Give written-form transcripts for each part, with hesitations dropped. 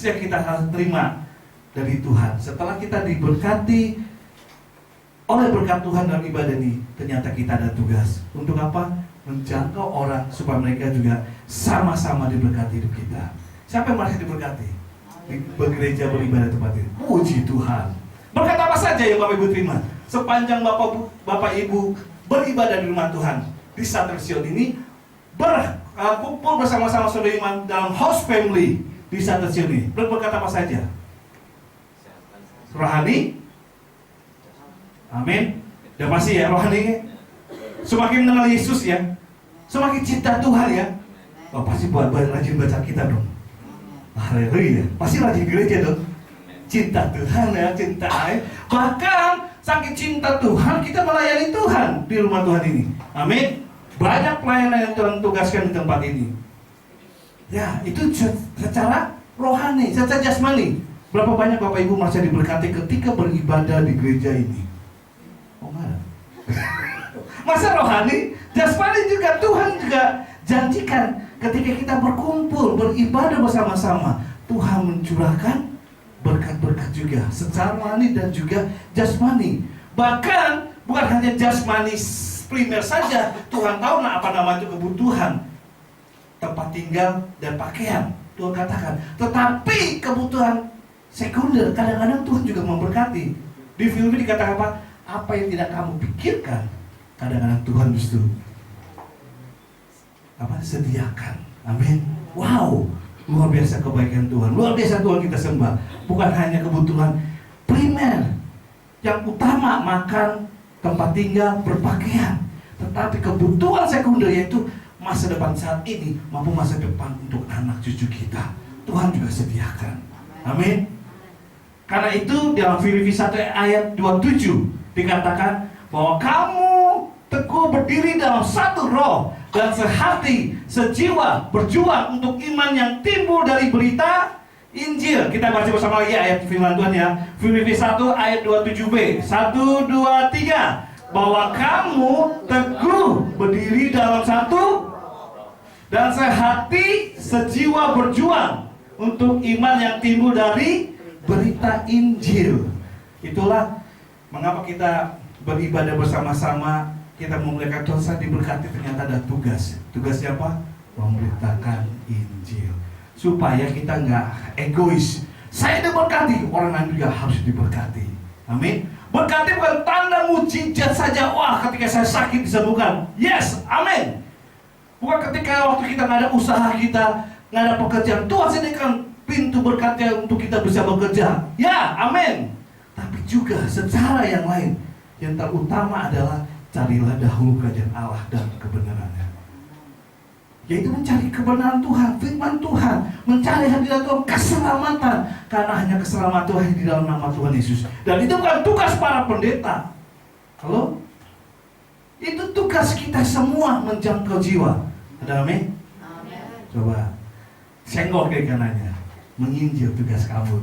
yang kita harus terima dari Tuhan. Setelah kita diberkati oleh berkat Tuhan dalam ibadah ini, ternyata kita ada tugas. Untuk apa? Menjangkau orang supaya mereka juga sama-sama diberkati hidup kita. Siapa yang merasa diberkati? Bergereja, beribadah tempat ini. Puji Tuhan. Berkat apa saja yang Bapak Ibu terima? Sepanjang Bapak Ibu beribadah di rumah Tuhan di Satelit Sion ini, berkumpul bersama-sama saudara iman dalam house family di Satelit Sion ini, berkat apa saja? Rohani, amin. Dan pasti ya rohani, semakin mengenal Yesus ya, semakin cinta Tuhan ya. Oh, pasti buat rajin baca kitab dong. Haleluya, pasti rajin gereja dong. Cinta Tuhan ya, cinta air. Bahkan saking cinta Tuhan, kita melayani Tuhan di rumah Tuhan ini. Amin. Banyak pelayanan yang Tuhan tugaskan di tempat ini. Ya, itu secara rohani, secara jasmani. Berapa banyak Bapak Ibu merasa diberkati ketika beribadah di gereja ini? Oh mana? Masa rohani, jasmani juga Tuhan juga janjikan ketika kita berkumpul, beribadah bersama-sama, Tuhan mencurahkan berkat-berkat juga secara rohani dan juga jasmani. Bahkan bukan hanya jasmani primer saja, Tuhan tahu apa nama itu kebutuhan tempat tinggal dan pakaian, Tuhan katakan. Tetapi kebutuhan sekunder kadang-kadang Tuhan juga memberkati. Di film ini dikatakan apa? Apa yang tidak kamu pikirkan, kadang-kadang Tuhan justru sediakan. Amin. Wow, luar biasa kebaikan Tuhan, luar biasa Tuhan kita sembah. Bukan hanya kebutuhan primer yang utama, makan, tempat tinggal, berpakaian, tetapi kebutuhan sekunder yaitu masa depan saat ini maupun masa depan untuk anak cucu kita, Tuhan juga sediakan. Amin. Karena itu dalam Filipi 1 ayat 27 dikatakan bahwa kamu teguh berdiri dalam satu roh dan sehati, sejiwa, berjuang untuk iman yang timbul dari berita Injil. Kita baca bersama lagi ayat firman Tuhan ya. Filipi 1 ayat 27b. 1, 2, 3. Bahwa kamu teguh berdiri dalam satu dan sehati, sejiwa, berjuang untuk iman yang timbul dari berita Injil. Itulah mengapa kita beribadah bersama-sama, kita memuliakan Tuhan saat diberkati. Ternyata ada tugas. Tugasnya apa? Memberitakan Injil. Supaya kita nggak egois. Saya diberkati, orang lain juga harus diberkati. Amin. Berkati bukan tanda mujizat saja. Wah, ketika saya sakit disembuhkan. Yes, amin. Bukan ketika waktu kita nggak ada usaha, kita nggak ada pekerjaan, Tuhan sediakan pintu berkatnya untuk kita bisa bekerja. Ya, amin. Tapi juga secara yang lain, yang terutama adalah carilah dahulu kerajaan Allah dan kebenarannya. Yaitu mencari kebenaran Tuhan, firman Tuhan, mencari hadirat Tuhan, keselamatan. Karena hanya keselamatan Tuhan di dalam nama Tuhan Yesus. Dan itu bukan tugas para pendeta. Halo? Itu tugas kita semua menjangkau jiwa. Ada amin? Amin. Coba senggol ke kanannya, menginjil tugas kamu.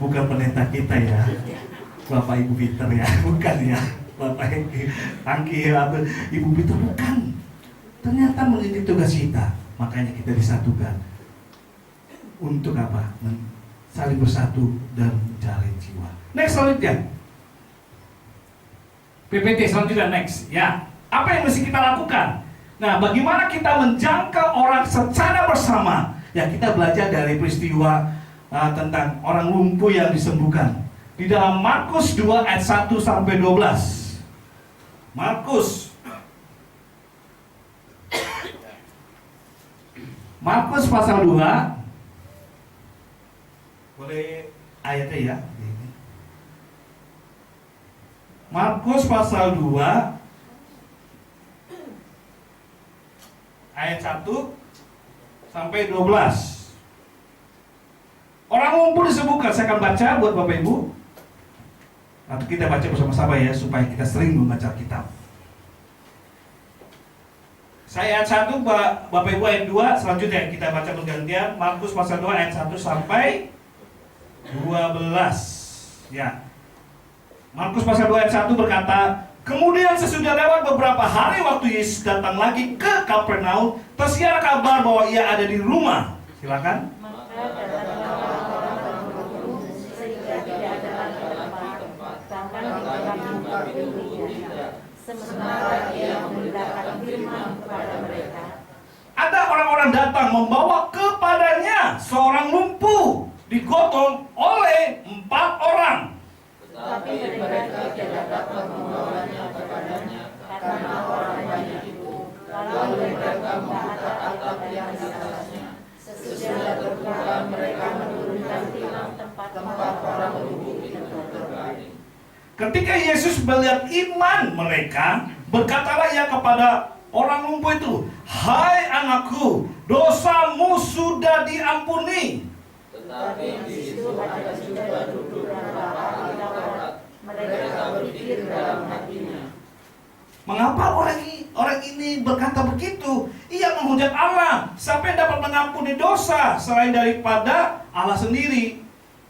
Bukan pendeta kita ya, Bapak Ibu Peter ya, bukan ya, Bapak Tangki atau Ibu Peter, bukan. Ternyata menjadi tugas kita, makanya kita disatukan. Untuk apa? Saling bersatu dan mencari jiwa. Next selanjutnya, PPT selanjutnya next ya. Apa yang mesti kita lakukan? Nah, bagaimana kita menjangkau orang secara bersama? Ya, kita belajar dari peristiwa tentang orang lumpuh yang disembuhkan di dalam Markus 2 ayat 1 sampai 12. Markus pasal 2. Boleh ayatnya ya. Markus pasal 2 ayat 1 sampai 12. Orang lumpuh disembuhkan. Saya akan baca buat Bapak Ibu. Atau kita baca bersama-sama ya, supaya kita sering membaca kitab. Saya ayat 1, Bapak Ibu ayat 2. Selanjutnya kita baca bergantian. Markus pasal 2 ayat 1 sampai 12. Ya. Markus pasal 2 ayat 1 berkata, Kemudian sesudah lewat beberapa hari waktu Yesus datang lagi ke Kapernaum, tersiar kabar bahwa ia ada di rumah. Silakan. Maka datanglah orang-orang berkumpul sehingga tidak ada lagi tempat, bahkan di dalam tempat itu tidak. Sementara ia memberitakan firman kepada mereka. Ada orang-orang datang membawa kepadanya seorang lumpuh digotong oleh 4 orang. Tetapi mereka tidak dapat membawanya kepadanya karena orang banyak itu. Lalu mereka membuka atap yang di atasnya. Sesudah berbuka mereka menurunkan tiang tempat orang lumpuh itu berbaring. Ketika Yesus melihat iman mereka, berkatalah ia kepada orang lumpuh itu, "Hai anakku, dosamu sudah diampuni." Tetapi di situ ada juga duduk beberapa ahli Taurat. Mereka berpikir dalam hatinya, Mengapa orang ini berkata begitu? Ia menghujat Allah. Siapa yang dapat mengampuni dosa selain daripada Allah sendiri?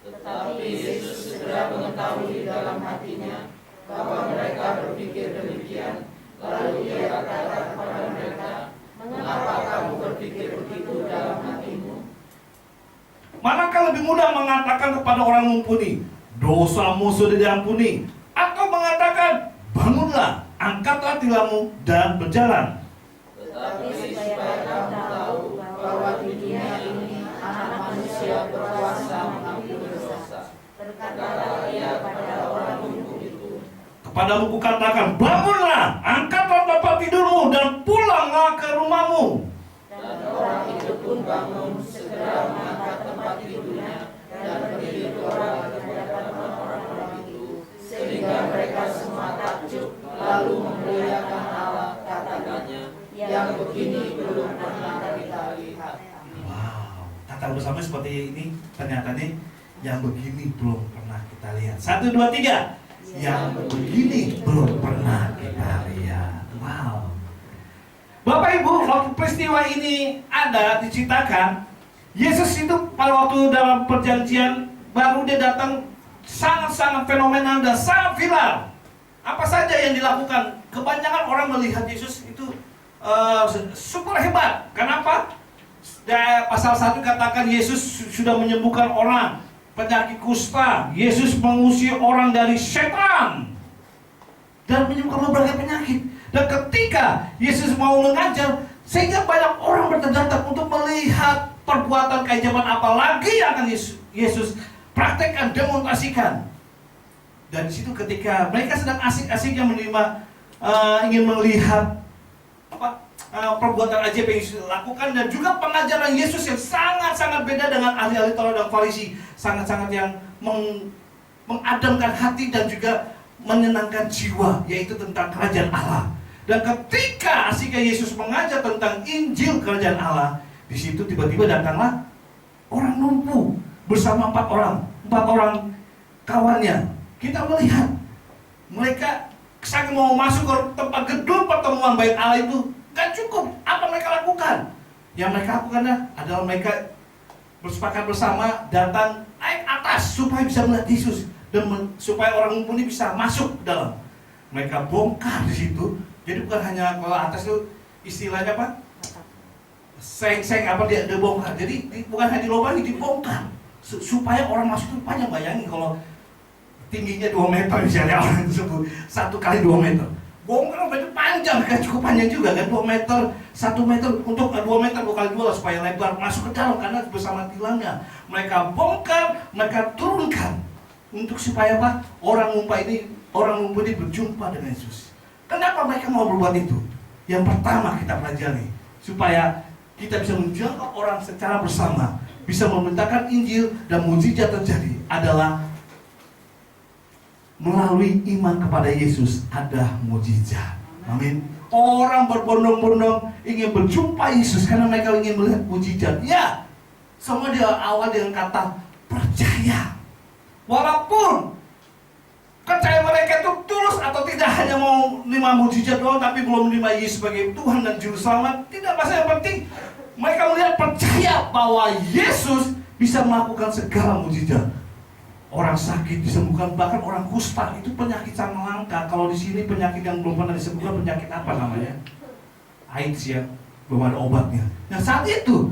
tetapi Yesus segera mengetahui dalam hatinya bahwa mereka berpikir demikian. Lalu ia berkata kepada mereka, "Mengapa kamu berpikir begitu dalam hatimu? Manakah lebih mudah mengatakan kepada orang lumpuh ini, dosamu sudah diampuni, atau mengatakan, bangunlah, angkatlah tilangmu dan berjalan?" Tetapi supaya kamu tahu bahwa di dunia ini Anak Manusia berkuasa mengampuni dosa. Berkatalah ia pada orang lumpuh itu, Kepadamu kukatakan, bangunlah, angkatlah tempat tidurmu dan pulanglah ke rumahmu. dan orang itu pun bangun, segera mengangkat tempat tidurnya dan berdiri keluar ke hadapan orang-orang itu, sehingga mereka semua takjub, lalu memuliakan Allah, katanya, "Yang begini belum pernah kita lihat." Wow, kata bersama seperti ini, pernyataannya, yang begini belum pernah kita lihat. 1, 2, 3. Yang begini belum pernah kita lihat. Wow. Bapak Ibu, waktu peristiwa ini ada diceritakan, Yesus itu pada waktu dalam perjanjian baru dia datang sangat-sangat fenomenal dan sangat viral. Apa saja yang dilakukan? Kebanyakan orang melihat Yesus itu super hebat. Kenapa? Pasal 1 katakan Yesus sudah menyembuhkan orang penyakit kusta. Yesus mengusir orang dari setan dan menyembuhkan berbagai penyakit. Dan ketika Yesus mau mengajar, sehingga banyak orang berdatang untuk melihat perbuatan keajaiban apa lagi yang akan Yesus praktekkan, demonstrasikan. Dan di situ ketika mereka sedang asik-asiknya menerima, ingin melihat perbuatan ajaib yang Yesus lakukan, dan juga pengajaran Yesus yang sangat-sangat beda dengan ahli-ahli Taurat dan Farisi, sangat-sangat yang mengademkan hati dan juga menyenangkan jiwa, yaitu tentang kerajaan Allah. Dan ketika asiknya Yesus mengajar tentang Injil kerajaan Allah, di situ tiba-tiba datanglah orang lumpuh bersama 4 orang kawannya. Kita melihat mereka sangat mau masuk ke tempat gedung pertemuan bait Allah itu. Gak cukup. Apa mereka lakukan? Yang mereka lakukan adalah mereka bersepakat bersama datang naik atas supaya bisa melihat Yesus dan supaya orang lumpuh ini bisa masuk ke dalam. Mereka bongkar di situ. Jadi bukan hanya kalau atas itu istilahnya apa? Seng-seng apa dia bongkar. Jadi bukan hanya dilobangi, dibongkar supaya orang masuk itu panjang. Bayangin kalau tingginya 2 meter misalnya orang tersebut, 1 kali 2 meter. Bongkar itu panjang, kan cukup panjang juga kan, 2 meter, 1 meter, untuk 2 meter 2 kali 2 supaya lebar masuk ke dalam karena bersama tilangnya. Mereka bongkar, mereka turunkan untuk supaya apa? Orang lumpuh ini berjumpa dengan Yesus. Kenapa mereka mau berbuat itu? Yang pertama kita pelajari supaya kita bisa menjangkau orang secara bersama, bisa memberitakan Injil dan mukjizat terjadi adalah melalui iman kepada Yesus ada mukjizat. Amin. Orang berbondong-bondong ingin berjumpa Yesus karena mereka ingin melihat mukjizat. Ya, semua dia awal dengan kata percaya. Walaupun percaya mereka itu tulus atau tidak, hanya mau menerima mukjizat doang tapi belum menerima Yesus sebagai Tuhan dan Juru Selamat, tidak masalah. Yang penting mereka melihat percaya bahwa Yesus bisa melakukan segala mukjizat. orang sakit disembuhkan, bahkan orang kusta itu penyakit sangat langka. Kalau di sini penyakit yang belum pernah disembuhkan, penyakit apa namanya? AIDS ya, belum ada obatnya. Nah saat itu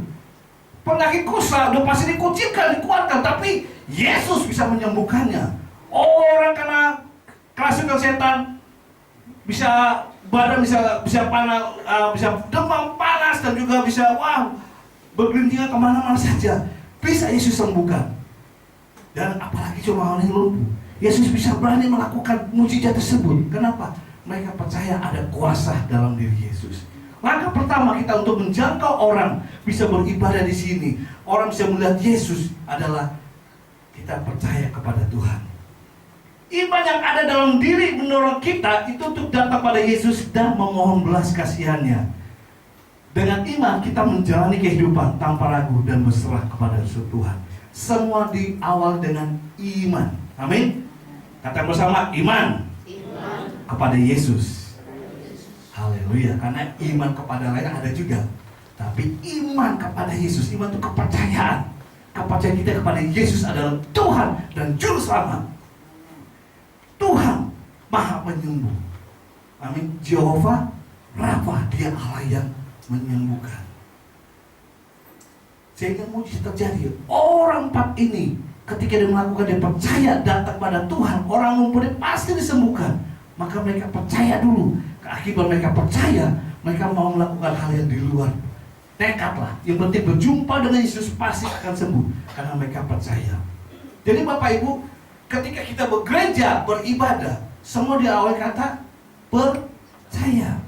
penyakit kusta udah pasti dikucilkan, dikuatkan, tapi Yesus bisa menyembuhkannya. Orang kena kerasukan setan bisa badan bisa panas, bisa demam panas, dan juga bisa bergelintingan kemana-mana saja. Bisa Yesus sembuhkan. Dan apalagi cuma orang yang lumpuh, Yesus bisa berani melakukan mujizat tersebut. Kenapa? Mereka percaya ada kuasa dalam diri Yesus. Langkah pertama kita untuk menjangkau orang bisa beribadah di sini, orang bisa melihat Yesus, adalah kita percaya kepada Tuhan. Iman yang ada dalam diri mendorong kita itu untuk datang pada Yesus dan memohon belas kasihannya. Dengan iman kita menjalani kehidupan tanpa ragu dan berserah kepada Tuhan. Semua diawal dengan iman. Amin. Kata bersama, iman kepada Yesus. Haleluya. Karena iman kepada lain ada juga, tapi iman kepada Yesus, iman itu kepercayaan. Kepercayaan kita kepada Yesus adalah Tuhan dan Juru Selamat. Tuhan Maha Penyembuh. Amin. Jehovah Rafa, Dia Allah yang menyembuhkan. Sehingga mujizat terjadi. Orang 4 ini ketika dia melakukan, dia percaya datang pada Tuhan, orang lumpuh pasti disembuhkan. Maka mereka percaya dulu. Akibat mereka percaya, mereka mau melakukan hal yang di luar. Tekadlah. Yang penting berjumpa dengan Yesus pasti akan sembuh, karena mereka percaya. Jadi Bapak Ibu, ketika kita begereja, beribadah, semua diawali kata percaya.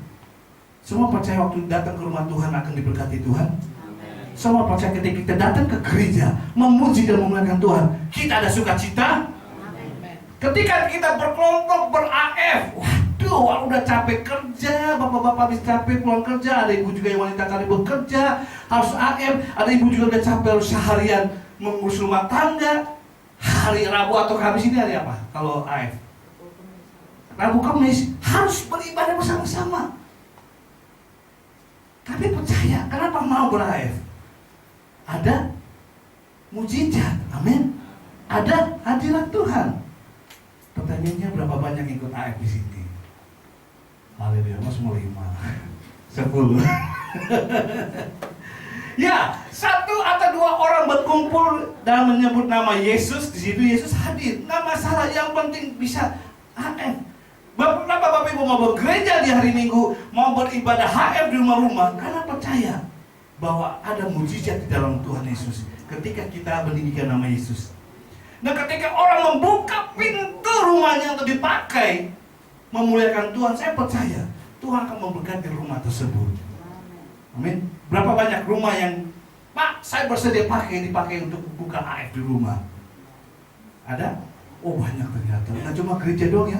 Semua percaya waktu datang ke rumah Tuhan akan diberkati Tuhan. Semua percaya ketika kita datang ke gereja, memuji dan memuliakan Tuhan, kita ada sukacita. Ketika kita berkelompok, ber-AF, waduh, udah capek kerja, bapak-bapak habis capek pulang kerja, ada ibu juga yang wanita kali bekerja, harus AF, ada ibu juga udah capek harus seharian mengurus rumah tangga. Hari Rabu atau Kamis ini hari apa? Kalau AF, Rabu Kamis harus beribadah bersama-sama. Tapi percaya, kenapa mau ber-AF? Ada mujizat, amin. Ada hadirat Tuhan. Pertanyaannya, berapa banyak ikut AF di sini? Haleluya, mas mau 5, 10. Ya, 1 atau 2 orang berkumpul dan menyebut nama Yesus, di situ Yesus hadir. Nggak masalah, yang penting bisa AF. Kenapa Bapak Ibu mau bergereja di hari Minggu, mau beribadah HF di rumah-rumah? Karena percaya bahwa ada mujizat di dalam Tuhan Yesus ketika kita meninggikan nama Yesus. Nah, ketika orang membuka pintu rumahnya untuk dipakai memuliakan Tuhan, saya percaya Tuhan akan memberkati rumah tersebut. Amin. Berapa banyak rumah yang, Pak, saya bersedia dipakai untuk buka AF di rumah? Ada? Oh, banyak ternyata. Nah, cuma gereja doang ya.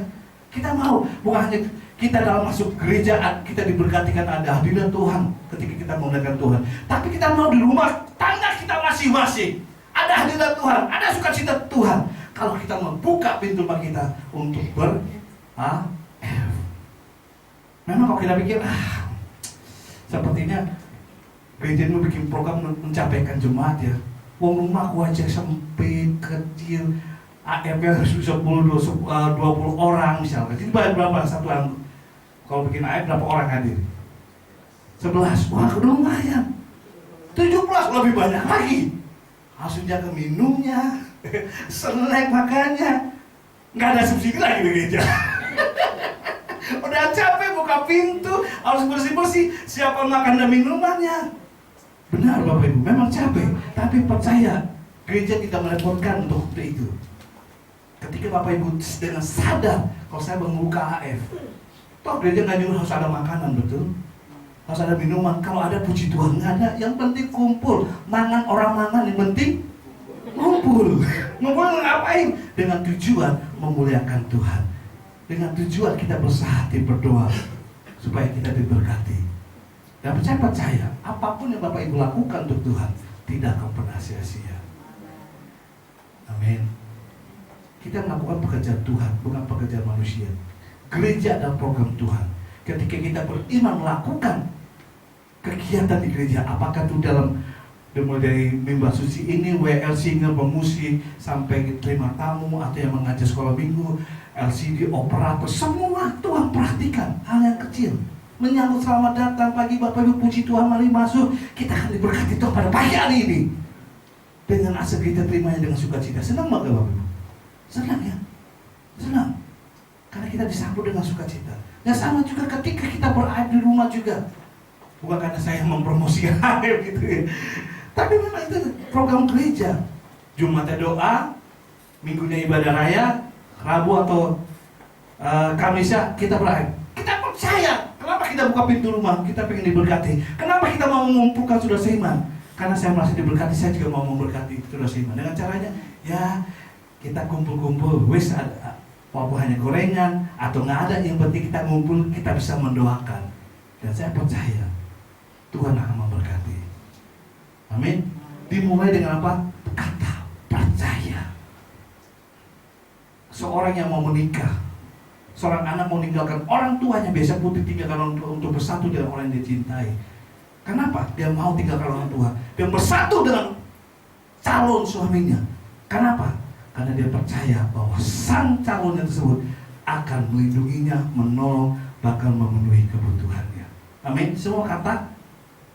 Kita mau, bukan hanya kita dalam masuk gereja kita diberkatikan ada hadirat Tuhan ketika kita memuliakan Tuhan, tapi kita mau di rumah tangga kita masing-masing ada hadirat Tuhan, ada sukacita Tuhan. Kalau kita membuka pintu rumah kita untuk ber-AF. Memang kalau kita pikir, sepertinya gereja ini bikin program mencapaikan jemaat ya. Wong rumahku aja sempit, kecil, AF-nya harus 10-20 orang misalnya. Jadi berapa satu orang? Kalau bikin AF berapa orang hadir? 11. Wah, lumayan. 17 lebih banyak lagi. Langsung jaga minumnya, snack makannya. Nggak ada subsidi lagi di gereja. Udah capek buka pintu, harus bersih-bersih, siapa makan dan minumannya. Benar Bapak Ibu, memang capek, tapi percaya gereja tidak merepotkan untuk itu. Ketika Bapak Ibu dengan sadar kalau saya membuka AF, toh gereja nggak juga harus ada makanan, betul? Harus ada minuman. Kalau ada puji Tuhan, nggak ada. Yang penting kumpul, mangan orang mangan, yang penting ngumpul. Ngumpul ngapain? Dengan tujuan memuliakan Tuhan. Dengan tujuan kita bersahati berdoa supaya kita diberkati. Dan percaya apapun yang Bapak Ibu lakukan untuk Tuhan tidak akan pernah sia-sia. Amin. Kita melakukan pekerjaan Tuhan, bukan pekerjaan manusia. Gereja adalah program Tuhan. Ketika kita beriman melakukan kegiatan di gereja, apakah itu dalam Mulai dari mimbar suci ini, WL singer, pemusik, sampai terima tamu atau yang mengajar sekolah minggu, LCD, operator, semua Tuhan perhatikan hal yang kecil. Menyambut selamat datang pagi Bapak Ibu, puji Tuhan, mari masuk. Kita akan diberkati Tuhan pada pagi hari ini. Dengan asal kita terimanya dengan sukacita. Senang banget Bapak Ibu? Senang ya? Senang. Karena kita disambut dengan sukacita. Dan sama juga ketika kita berada di rumah juga. Bukan karena saya mempromosikan gitu ya. Tapi memang itu program gereja. Jumatnya doa, minggunya ibadah raya, Rabu atau Kamisnya kita berada. Kita percaya. Kenapa kita buka pintu rumah? Kita pengen diberkati. Kenapa kita mau mengumpulkan saudara seiman? Karena saya merasa diberkati, saya juga mau memberkati saudara seiman. Dengan caranya, ya kita kumpul-kumpul. Wes ada, walaupun hanya gorengan atau nggak ada, yang penting kita ngumpul, kita bisa mendoakan. Dan saya percaya Tuhan akan memberkati. Amin. Dimulai dengan apa? Kata percaya. Seorang yang mau menikah, seorang anak mau meninggalkan orang tuanya, biasa putih tinggalkan orang tua untuk bersatu dengan orang yang dia cintai. Kenapa? Dia mau tinggalkan orang tua dan bersatu dengan calon suaminya. Kenapa? Karena dia percaya bahwa sang calonnya tersebut akan melindunginya, menolong, bahkan memenuhi kebutuhannya. Amin. Semua kata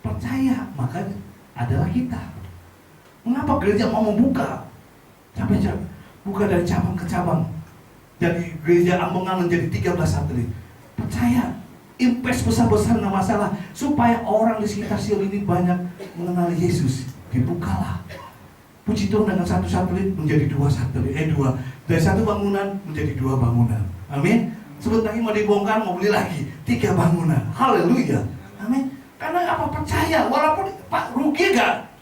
percaya, makanya adalah kita. Mengapa gereja mau membuka? Sampai buka dari cabang ke cabang. Jadi gereja Ambongan menjadi 13 satelit. Percaya, invest besar-besar nggak masalah, supaya orang di sekitar Sion ini banyak mengenali Yesus. Dibukalah. Puji Tuhan, dengan satu satelit menjadi 2 satelit. Dari satu bangunan menjadi 2 bangunan. Amin. Sebentar lagi mau dibongkar, mau beli lagi 3 bangunan. Haleluya. Amin. Karena apa? Percaya, walaupun Pak rugi gak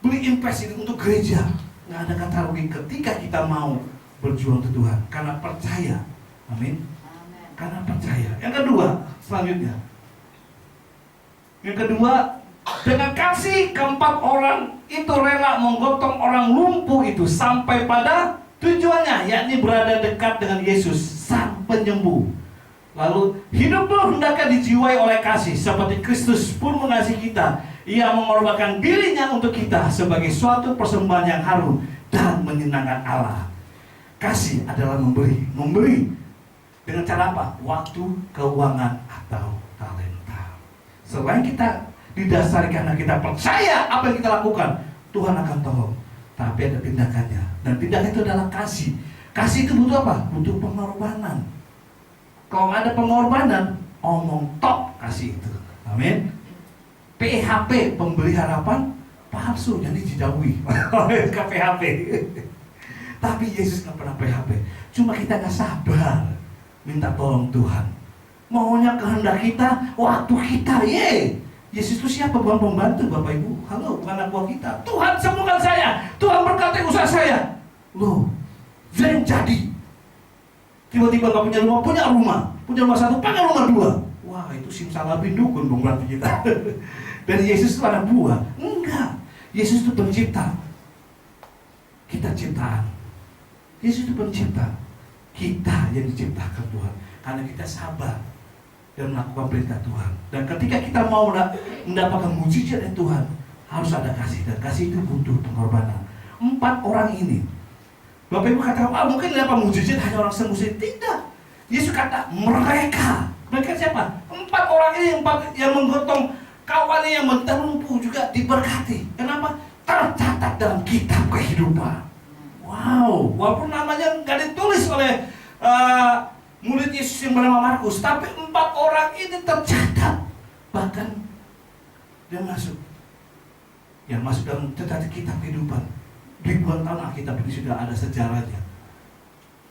beli invest itu untuk gereja, nggak ada kata rugi ketika kita mau berjuang untuk Tuhan. Karena percaya. Amin. Karena percaya. Yang kedua, selanjutnya. Yang kedua, dengan kasih keempat orang itu rela menggotong orang lumpuh itu sampai pada tujuannya, yakni berada dekat dengan Yesus, sang penyembuh. Lalu hiduplah hendaknya dijiwai oleh kasih, seperti Kristus pun mengasihi kita. Ia mengorbankan dirinya untuk kita sebagai suatu persembahan yang harum dan menyenangkan Allah. Kasih adalah memberi dengan cara apa? Waktu, keuangan, atau talenta. Selain kita didasari karena kita percaya apa yang kita lakukan, Tuhan akan tolong. Tapi ada tindakannya, dan tindakan itu adalah kasih. Kasih itu butuh apa? Butuh pengorbanan. Kalau nggak ada pengorbanan, omong tok kasih itu. Amin. PHP, pemberi harapan palsu, jadi dijauhi oleh PHP. Tapi Yesus nggak pernah PHP. Cuma kita nggak sabar minta tolong Tuhan. Maunya kehendak kita, waktu kita. Yesus itu siapa? Bukan pembantu Bapak Ibu. Halo, bukan anak buah kita. Tuhan sembuhkan saya, Tuhan berkati usaha saya. Loh, jadi tiba-tiba gak punya rumah, punya rumah 1, pengen rumah 2. Wah, itu simsalabim dukun dong berarti kita. Dan Yesus itu anak buah? Enggak. Yesus itu pencipta. Kita ciptaan. Yesus itu pencipta. Kita yang diciptakan Tuhan. Karena kita sabar dan melakukan perintah Tuhan. Dan ketika kita mau mendapatkan mujizat dari Tuhan, harus ada kasih. Dan kasih itu butuh pengorbanan. 4 orang ini, Bapak Ibu katakan, mungkin dapat mujizat hanya orang sembuh. Tidak. Yesus kata mereka. Mereka siapa? 4 orang ini yang menggotong kawannya yang lumpuh juga diberkati. Kenapa? Tercatat dalam kitab kehidupan. Wow. Walaupun namanya nggak ditulis oleh murid Yesus yang bernama Markus, tapi 4 orang ini tercatat. Bahkan dia masuk. Yang masuk dalam catatan kitab kehidupan. Ribuan tahun Alkitab ini sudah ada sejarahnya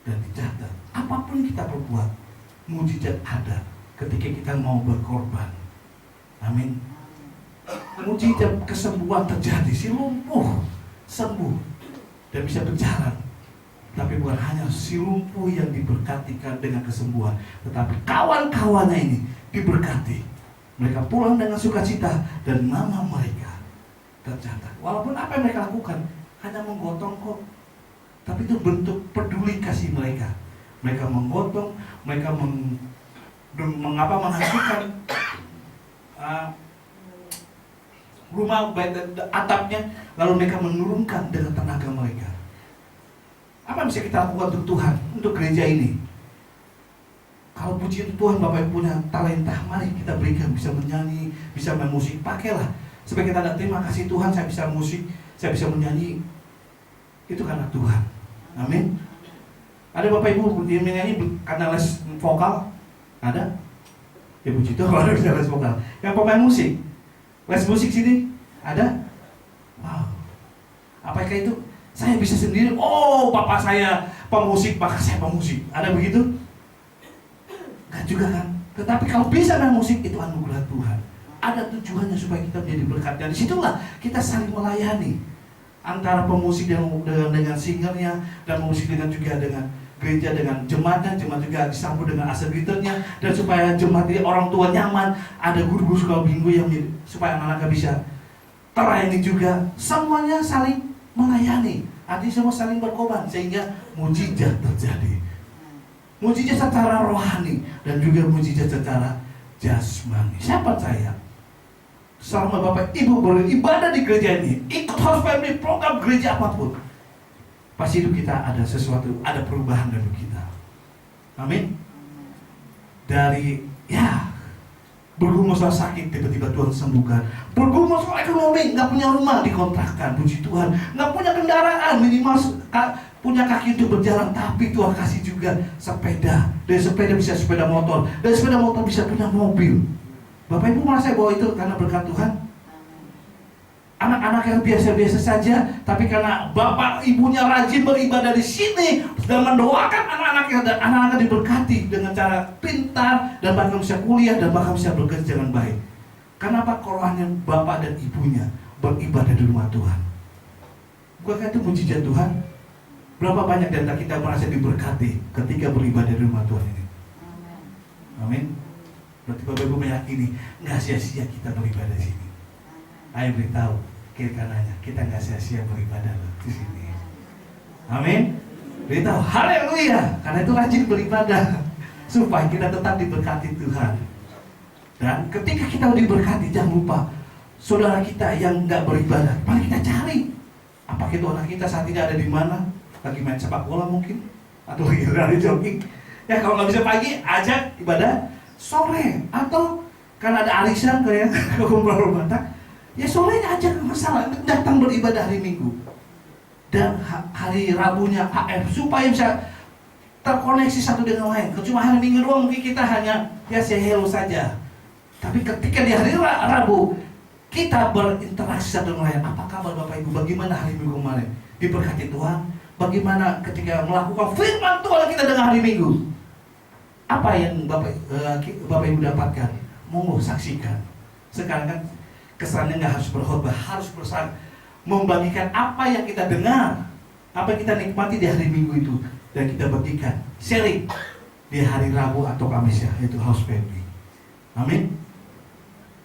dan dicatat. Apapun kita perbuat, mujizat ada ketika kita mau berkorban. Amin. Mujizat kesembuhan terjadi, si lumpuh sembuh dan bisa berjalan. Tapi bukan hanya si lumpuh yang diberkatikan dengan kesembuhan, tetapi kawan-kawannya ini diberkati. Mereka pulang dengan sukacita dan nama mereka tercatat. Walaupun apa yang mereka lakukan hanya menggotong kok, tapi itu bentuk peduli kasih mereka. Mereka menggotong, mereka menghasilkan rumah, atapnya, lalu mereka menurunkan dengan tenaga mereka. Apa yang bisa kita lakukan untuk Tuhan, untuk gereja ini? Kalau puji Tuhan, Bapak Ibu punya talenta, mari kita berikan. Bisa menyanyi, bisa main musik, pakailah. Supaya kita ada terima kasih Tuhan, saya bisa musik, saya bisa menyanyi. Itu karena Tuhan. Amin. Ada Bapak Ibu yang menyanyi karena les vokal? Ada? Ya puji Tuhan, kalau bisa les vokal. Yang pemain musik? Les musik sini? Ada? Wow. Apakah itu? Saya bisa sendiri, oh bapak saya pemusik, maka saya pemusik. Ada begitu? Enggak juga kan? Tetapi kalau bisa main musik, itu anugerah Tuhan. Ada tujuannya supaya kita menjadi berkat. Dan disitulah kita saling melayani. Antara pemusik dengan singernya, dan pemusik dengan juga dengan gereja, dengan jemaatnya. Jemaat juga disambut dengan asegriternya. Dan supaya jemaat ini orang tua nyaman. Ada guru-guru sekolah minggu yang supaya anak-anaknya bisa terlayani juga. Semuanya saling melayani. Artinya semua saling berkorban sehingga mujizat terjadi. Mujizat secara rohani dan juga mujizat secara jasmani. Saya percaya selama Bapak Ibu beribadah di gereja ini, ikut House Family program gereja apapun, pasti hidup kita ada sesuatu, ada perubahan dalam kita. Amin. Dari bergumul soal sakit, tiba-tiba Tuhan sembuhkan. Bergumul soal ekonomi, nggak punya rumah, dikontrakan, puji Tuhan. Nggak punya kendaraan, minimal punya kaki untuk berjalan, tapi Tuhan kasih juga sepeda. Dari sepeda bisa sepeda motor, dari sepeda motor bisa punya mobil. Bapak Ibu merasa bahwa itu karena berkat Tuhan? Anak-anak yang biasa-biasa saja, tapi karena bapak ibunya rajin beribadah di sini dan mendoakan anak-anaknya, dan anak-anak diberkati dengan cara pintar dan bahkan bisa kuliah dan bahkan bisa bekerja dengan baik. Kenapa? Karena bapak dan ibunya beribadah di rumah Tuhan. Bukankah itu mujizat Tuhan? Berapa banyak dari kita merasa diberkati ketika beribadah di rumah Tuhan ini? Amin. Berarti Bapak Ibu meyakini nggak sia-sia kita beribadah di sini. Ayo beritahu kiri kanannya, kita nggak sia-sia beribadah loh di sini. Amin. Beritahu haleluya, karena itu rajin beribadah supaya kita tetap diberkati Tuhan. Dan ketika kita diberkati, jangan lupa saudara kita yang nggak beribadah, mari kita cari. Apakah itu anak kita saat ini ada di mana? Lagi main sepak bola mungkin, atau lagi lari jogging. Ya kalau nggak bisa pagi, ajak ibadah sore, atau karena ada arisan kayak ke kumpulan rumah tak, ya sorenya aja masalah, datang beribadah hari Minggu dan hari Rabunya HF supaya bisa terkoneksi satu dengan lain. Cuma hari Minggu doang mungkin kita hanya ya say hello saja, tapi ketika di hari Rabu kita berinteraksi satu dengan lain. Apa kabar Bapak Ibu? Bagaimana hari Minggu kemarin? Diberkati Tuhan? Bagaimana ketika melakukan firman Tuhan kita dengan hari Minggu? Apa yang Bapak Ibu dapatkan? Monggo saksikan. Sekarang kan kesannya nggak harus berkhotbah, harus membagikan apa yang kita dengar, apa yang kita nikmati di hari Minggu itu, dan kita bagikan, sharing di hari Rabu atau Kamis ya, yaitu House Family. Amin.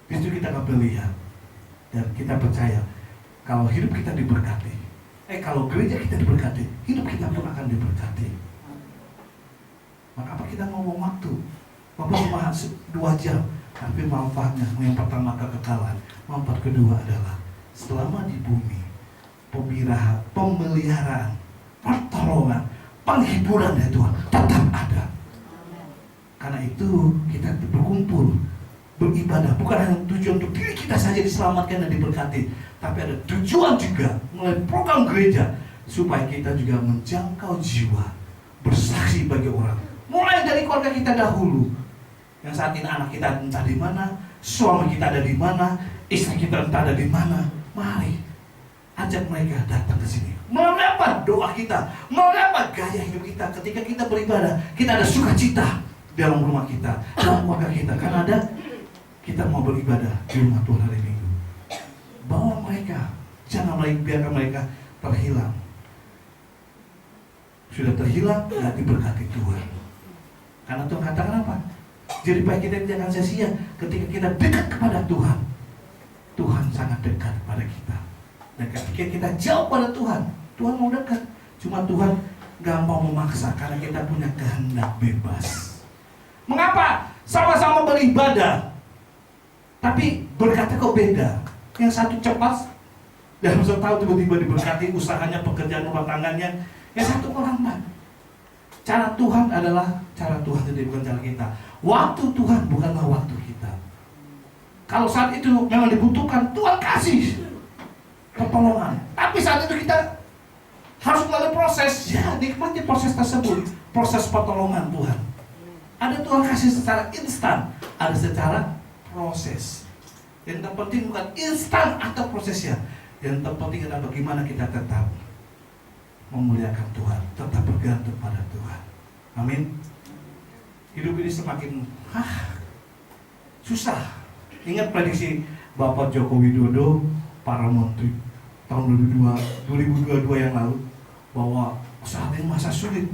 Itu kita akan melihat dan kita percaya kalau hidup kita diberkati, kalau gereja kita diberkati, hidup kita pun akan diberkati. Maka apa kita ngomong waktu? Waktu cuma 2 jam, tapi manfaatnya yang pertama kekekalan, manfaat kedua adalah selama di bumi, pemeliharaan, pertolongan, penghiburan dari Tuhan tetap ada. Karena itu kita berkumpul, beribadah bukan hanya tujuan untuk diri kita saja diselamatkan dan diberkati, tapi ada tujuan juga melalui program gereja supaya kita juga menjangkau jiwa, bersaksi bagi orang. Mulai dari keluarga kita dahulu, yang saat ini anak kita entah di mana, suami kita ada di mana, istri kita entah ada di mana. Mari ajak mereka datang ke sini. Melalui apa? Doa kita, melalui apa? Gaya hidup kita. Ketika kita beribadah, kita ada sukacita dalam rumah kita, dalam keluarga kita. Karena ada kita mau beribadah di rumah Tuhan hari Minggu. Bawa mereka, jangan biarkan mereka terhilang. Sudah terhilang, nggak diberkati Tuhan. Karena Tuhan katakan apa? Jadi baik kita tidak akan sia-sia ketika kita dekat kepada Tuhan. Tuhan sangat dekat kepada kita. Dan ketika kita jauh pada Tuhan, Tuhan mau dekat. Cuma Tuhan gak mau memaksa karena kita punya kehendak bebas. Mengapa? Sama-sama beribadah, tapi berkatnya kok beda. Yang satu cepat, dalam 1 tahun tiba-tiba diberkati usahanya, pekerjaan rumah tangganya. Yang satu lambat. Cara Tuhan adalah cara Tuhan, jadi bukan cara kita. Waktu Tuhan bukanlah waktu kita. Kalau saat itu memang dibutuhkan, Tuhan kasih pertolongan. Tapi saat itu kita harus melalui proses. Ya, nikmati proses tersebut. Proses pertolongan Tuhan. Ada Tuhan kasih secara instan, ada secara proses. Yang terpenting bukan instan atau prosesnya. Yang terpenting adalah bagaimana kita tetap memuliakan Tuhan, tetap bergantung pada Tuhan. Amin. Hidup ini semakin susah. Ingat prediksi Bapak Joko Widodo, para menteri tahun 2022 yang lalu, bahwa saat ini masa sulit.